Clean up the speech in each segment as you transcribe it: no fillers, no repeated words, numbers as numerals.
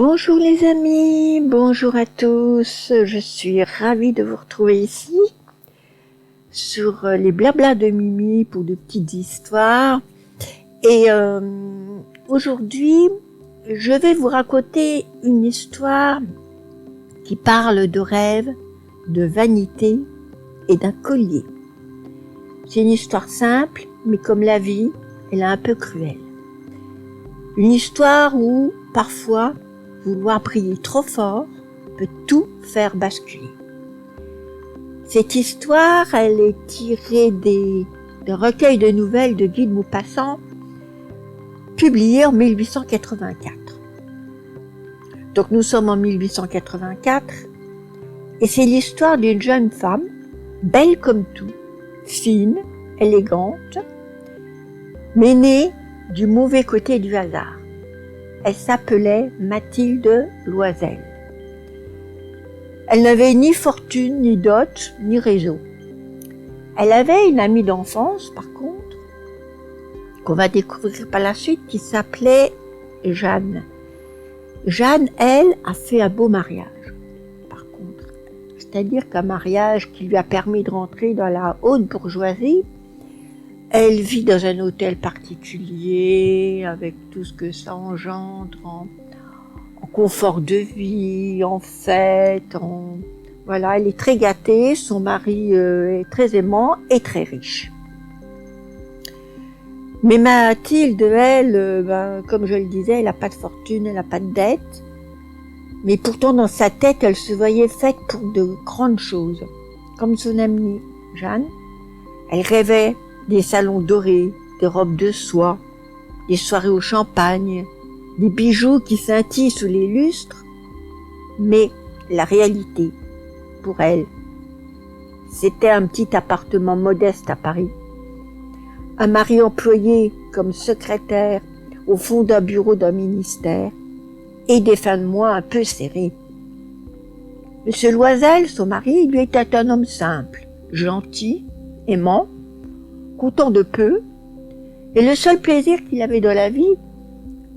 Bonjour les amis, bonjour à tous, je suis ravie de vous retrouver ici sur les blablas de Mimi pour de petites histoires. Et aujourd'hui, je vais vous raconter une histoire qui parle de rêve, de vanité et d'un collier. C'est une histoire simple, mais comme la vie, elle est un peu cruelle. Une histoire où, parfois, vouloir briller trop fort peut tout faire basculer. Cette histoire, elle est tirée d'un recueil de nouvelles de Guy de Maupassant, publié en 1884. Donc nous sommes en 1884, et c'est l'histoire d'une jeune femme, belle comme tout, fine, élégante, mais née du mauvais côté du hasard. Elle s'appelait Mathilde Loisel. Elle n'avait ni fortune, ni dot, ni réseau. Elle avait une amie d'enfance, par contre, qu'on va découvrir par la suite, qui s'appelait Jeanne. Jeanne, elle, a fait un beau mariage, par contre. C'est-à-dire qu'un mariage qui lui a permis de rentrer dans la haute bourgeoisie. Elle vit dans un hôtel particulier, avec tout ce que ça engendre en confort de vie, en fête, voilà, elle est très gâtée, son mari est très aimant et très riche. Mais Mathilde, elle, comme je le disais, elle n'a pas de fortune, elle n'a pas de dette, mais pourtant dans sa tête, elle se voyait faite pour de grandes choses. Comme son amie Jeanne, elle rêvait des salons dorés, des robes de soie, des soirées au champagne, des bijoux qui scintillent sous les lustres. Mais la réalité, pour elle, c'était un petit appartement modeste à Paris, un mari employé comme secrétaire au fond d'un bureau d'un ministère et des fins de mois un peu serrées. Monsieur Loisel, son mari, lui était un homme simple, gentil, aimant, content de peu, et le seul plaisir qu'il avait dans la vie,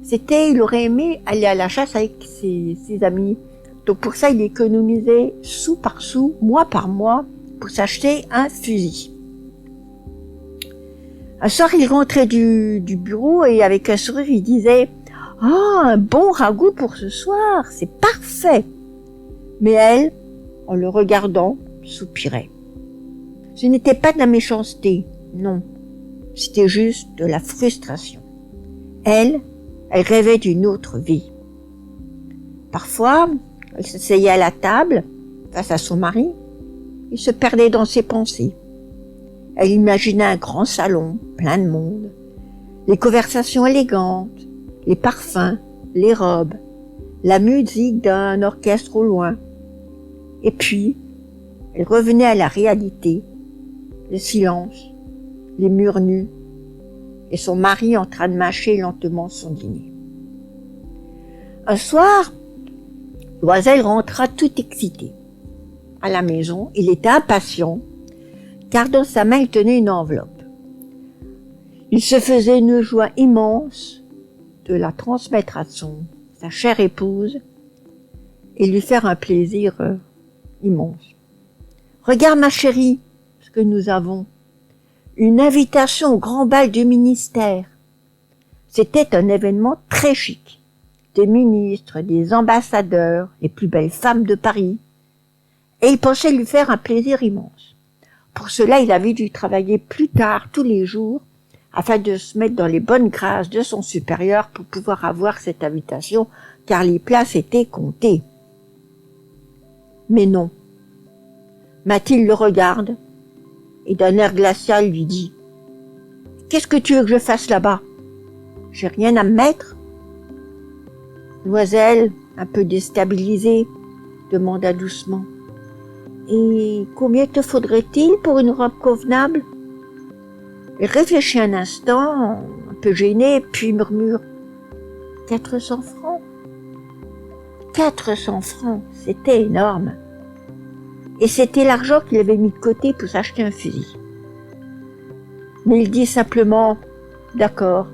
c'était il aurait aimé aller à la chasse avec ses amis. Donc pour ça, il économisait sou par sou, mois par mois, pour s'acheter un fusil. Un soir, il rentrait du bureau et avec un sourire, il disait « Ah, un bon ragoût pour ce soir, c'est parfait !» Mais elle, en le regardant, soupirait. Ce n'était pas de la méchanceté. Non, c'était juste de la frustration. Elle rêvait d'une autre vie. Parfois, elle s'asseyait à la table, face à son mari, et se perdait dans ses pensées. Elle imaginait un grand salon, plein de monde, les conversations élégantes, les parfums, les robes, la musique d'un orchestre au loin. Et puis, elle revenait à la réalité, le silence, les murs nus, et son mari en train de mâcher lentement son dîner. Un soir, Loisel rentra tout excité. À la maison, il était impatient, car dans sa main il tenait une enveloppe. Il se faisait une joie immense de la transmettre à sa chère épouse et lui faire un plaisir immense. « Regarde ma chérie, ce que nous avons. Une invitation au grand bal du ministère. » C'était un événement très chic. Des ministres, des ambassadeurs, les plus belles femmes de Paris. Et il pensait lui faire un plaisir immense. Pour cela, il avait dû travailler plus tard, tous les jours, afin de se mettre dans les bonnes grâces de son supérieur pour pouvoir avoir cette invitation, car les places étaient comptées. Mais non. Mathilde le regarde, et d'un air glacial lui dit « Qu'est-ce que tu veux que je fasse là-bas? J'ai rien à me mettre ?» Loisel, un peu déstabilisé, demanda doucement « Et combien te faudrait-il pour une robe convenable ?» Il réfléchit un instant, un peu gêné, puis murmure « 400 francs ?» 400 francs, c'était énorme. Et c'était l'argent qu'il avait mis de côté pour s'acheter un fusil. Mais il dit simplement « D'accord,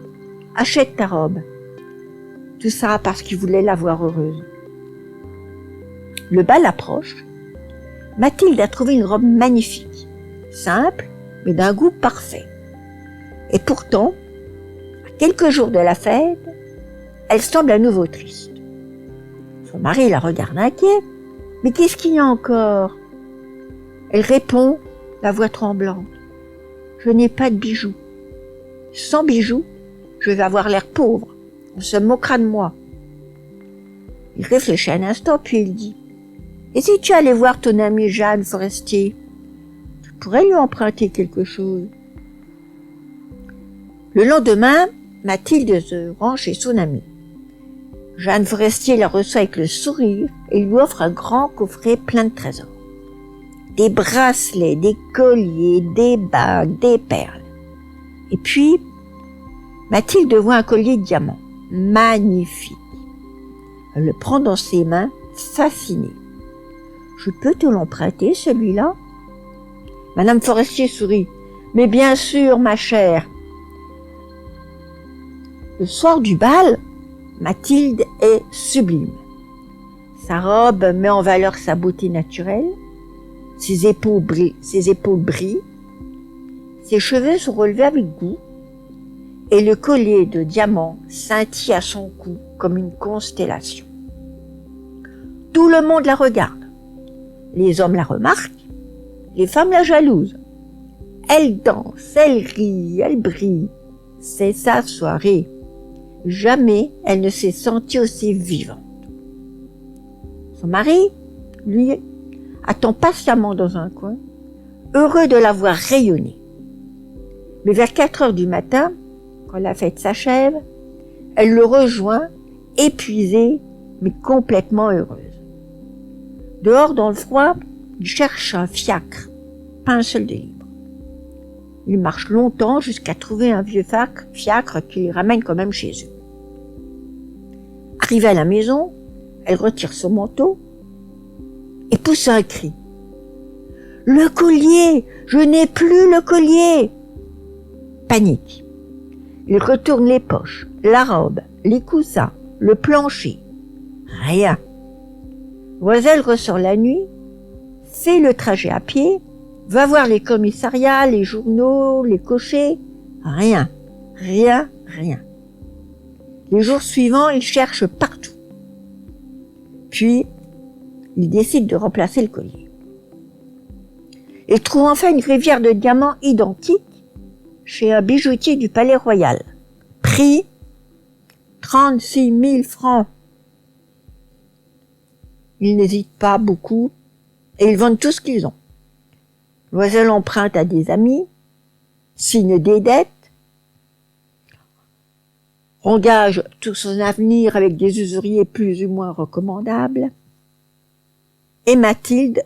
achète ta robe. » Tout ça parce qu'il voulait la voir heureuse. Le bal approche. Mathilde a trouvé une robe magnifique, simple, mais d'un goût parfait. Et pourtant, à quelques jours de la fête, elle semble à nouveau triste. Son mari la regarde inquiet. « Mais qu'est-ce qu'il y a encore ?» Elle répond, la voix tremblante. « Je n'ai pas de bijoux. Sans bijoux, je vais avoir l'air pauvre. On se moquera de moi. » Il réfléchit un instant, puis il dit « Et si tu allais voir ton amie Jeanne Forestier, tu pourrais lui emprunter quelque chose. » Le lendemain, Mathilde se rend chez son amie. Jeanne Forestier la reçoit avec le sourire et lui offre un grand coffret plein de trésors. Des bracelets, des colliers, des bagues, des perles. Et puis, Mathilde voit un collier de diamants, magnifique. Elle le prend dans ses mains, fascinée. « Je peux te l'emprunter, celui-là ?» Madame Forestier sourit. « Mais bien sûr, ma chère. » Le soir du bal, Mathilde est sublime. Sa robe met en valeur sa beauté naturelle, ses épaules brillent, ses cheveux sont relevés avec goût, et le collier de diamants scintille à son cou comme une constellation. Tout le monde la regarde. Les hommes la remarquent, les femmes la jalousent. Elle danse, elle rit, elle brille. C'est sa soirée. Jamais elle ne s'est sentie aussi vivante. Son mari, lui, attend patiemment dans un coin, heureux de la voir rayonner. Mais vers 4 heures du matin, quand la fête s'achève, elle le rejoint, épuisée, mais complètement heureuse. Dehors, dans le froid, il cherche un fiacre, pas un seul de libre. Il marche longtemps jusqu'à trouver un vieux fiacre qui les ramène quand même chez eux. Arrivée à la maison, elle retire son manteau et pousse un cri. « Le collier! Je n'ai plus le collier !» Panique. Il retourne les poches, la robe, les coussins, le plancher. Rien. Loisel ressort la nuit, fait le trajet à pied, va voir les commissariats, les journaux, les cochers. Rien, rien, rien. Les jours suivants, il cherche partout. Puis, il décide de remplacer le collier. Il trouve enfin une rivière de diamants identique chez un bijoutier du Palais Royal. Prix 36 000 francs. Ils n'hésitent pas beaucoup et ils vendent tout ce qu'ils ont. Loisel emprunte à des amis, signe des dettes, engage tout son avenir avec des usuriers plus ou moins recommandables, et Mathilde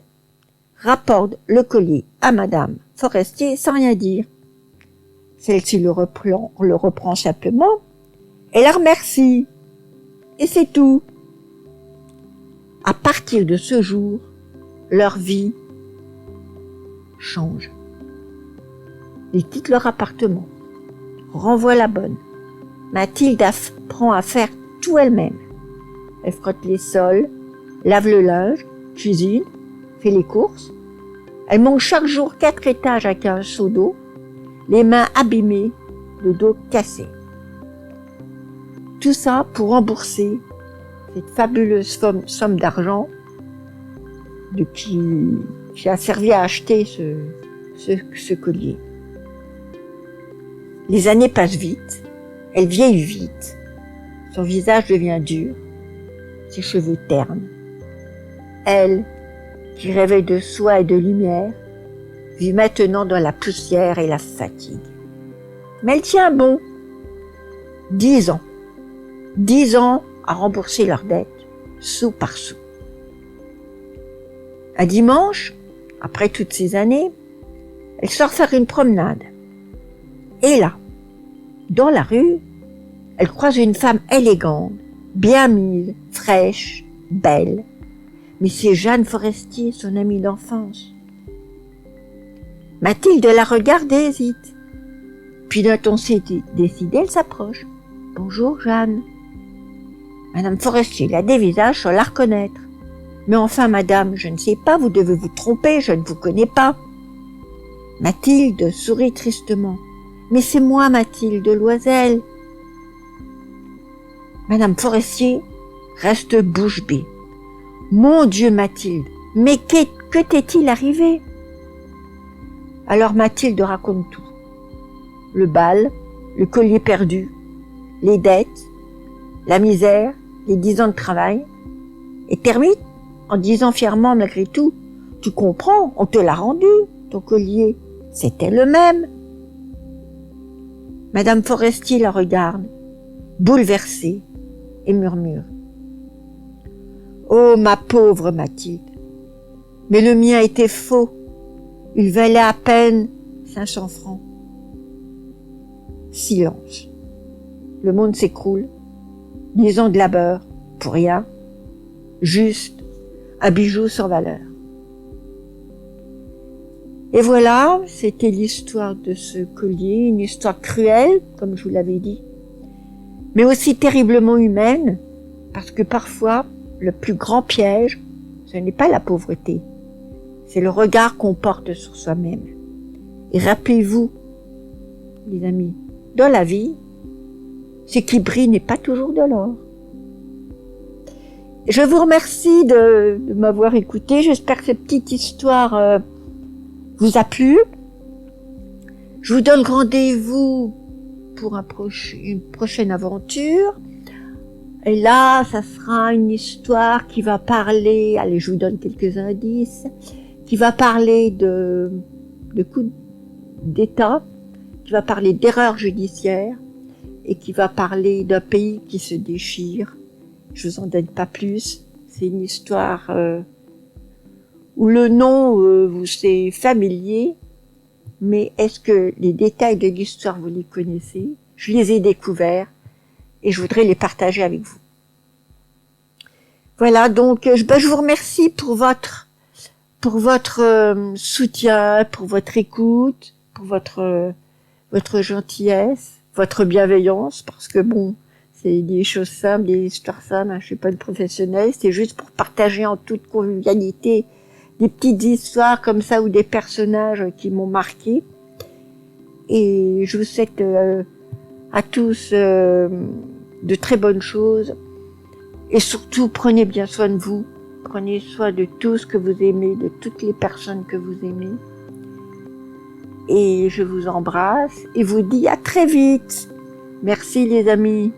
rapporte le collier à Madame Forestier sans rien dire. Celle-ci le reprend simplement et la remercie. Et c'est tout. À partir de ce jour, leur vie change. Ils quittent leur appartement, renvoient la bonne. Mathilde apprend à faire tout elle-même. Elle frotte les sols, lave le linge, cuisine, fait les courses. Elle monte chaque jour 4 étages avec un seau d'eau, les mains abîmées, le dos cassé. Tout ça pour rembourser cette fabuleuse somme d'argent qui a servi à acheter ce collier. Les années passent vite, elle vieillit vite, son visage devient dur, ses cheveux ternent. Elle, qui rêvait de soi et de lumière, vit maintenant dans la poussière et la fatigue. Mais elle tient bon. 10 ans. 10 ans à rembourser leurs dettes, sou par sou. Un dimanche, après toutes ces années, elle sort faire une promenade. Et là, dans la rue, elle croise une femme élégante, bien mise, fraîche, belle. Mais c'est Jeanne Forestier, son amie d'enfance. Mathilde la regarde et hésite. Puis d'un ton décidé, elle s'approche. « Bonjour, Jeanne. » Madame Forestier la dévisage sans la reconnaître. Mais enfin, madame, je ne sais pas, vous devez vous tromper, je ne vous connais pas. Mathilde sourit tristement. Mais c'est moi, Mathilde Loisel. Madame Forestier reste bouche bée. Mon Dieu, Mathilde, mais que t'est-il arrivé? Alors Mathilde raconte tout. Le bal, le collier perdu, les dettes, la misère, les 10 ans de travail, et termine en disant fièrement malgré tout, tu comprends, on te l'a rendu, ton collier, c'était le même. Madame Forestier la regarde, bouleversée, et murmure. Oh, ma pauvre Mathilde, mais le mien était faux, il valait à peine 500 francs. Silence. Le monde s'écroule, 10 ans de labeur, pour rien, juste un bijou sans valeur. Et voilà, c'était l'histoire de ce collier, une histoire cruelle, comme je vous l'avais dit, mais aussi terriblement humaine, parce que parfois, le plus grand piège, ce n'est pas la pauvreté, c'est le regard qu'on porte sur soi-même. Et rappelez-vous, les amis, dans la vie, ce qui brille n'est pas toujours de l'or. Je vous remercie de m'avoir écouté. J'espère que cette petite histoire vous a plu. Je vous donne rendez-vous pour une prochaine aventure. Et là, ça sera une histoire qui va parler, allez, je vous donne quelques indices, qui va parler de coups d'État, qui va parler d'erreurs judiciaires et qui va parler d'un pays qui se déchire. Je vous en donne pas plus. C'est une histoire où le nom vous est familier, mais est-ce que les détails de l'histoire vous les connaissez? Je les ai découverts et je voudrais les partager avec vous. Voilà, donc je vous remercie pour votre soutien, pour votre écoute, pour votre gentillesse, votre bienveillance, parce que bon, c'est des choses simples, des histoires simples, hein, je suis pas une professionnelle, c'est juste pour partager en toute convivialité des petites histoires comme ça ou des personnages qui m'ont marqué. Et je vous souhaite à tous de très bonnes choses. Et surtout, prenez bien soin de vous. Prenez soin de tout ce que vous aimez, de toutes les personnes que vous aimez. Et je vous embrasse et vous dis à très vite. Merci les amis.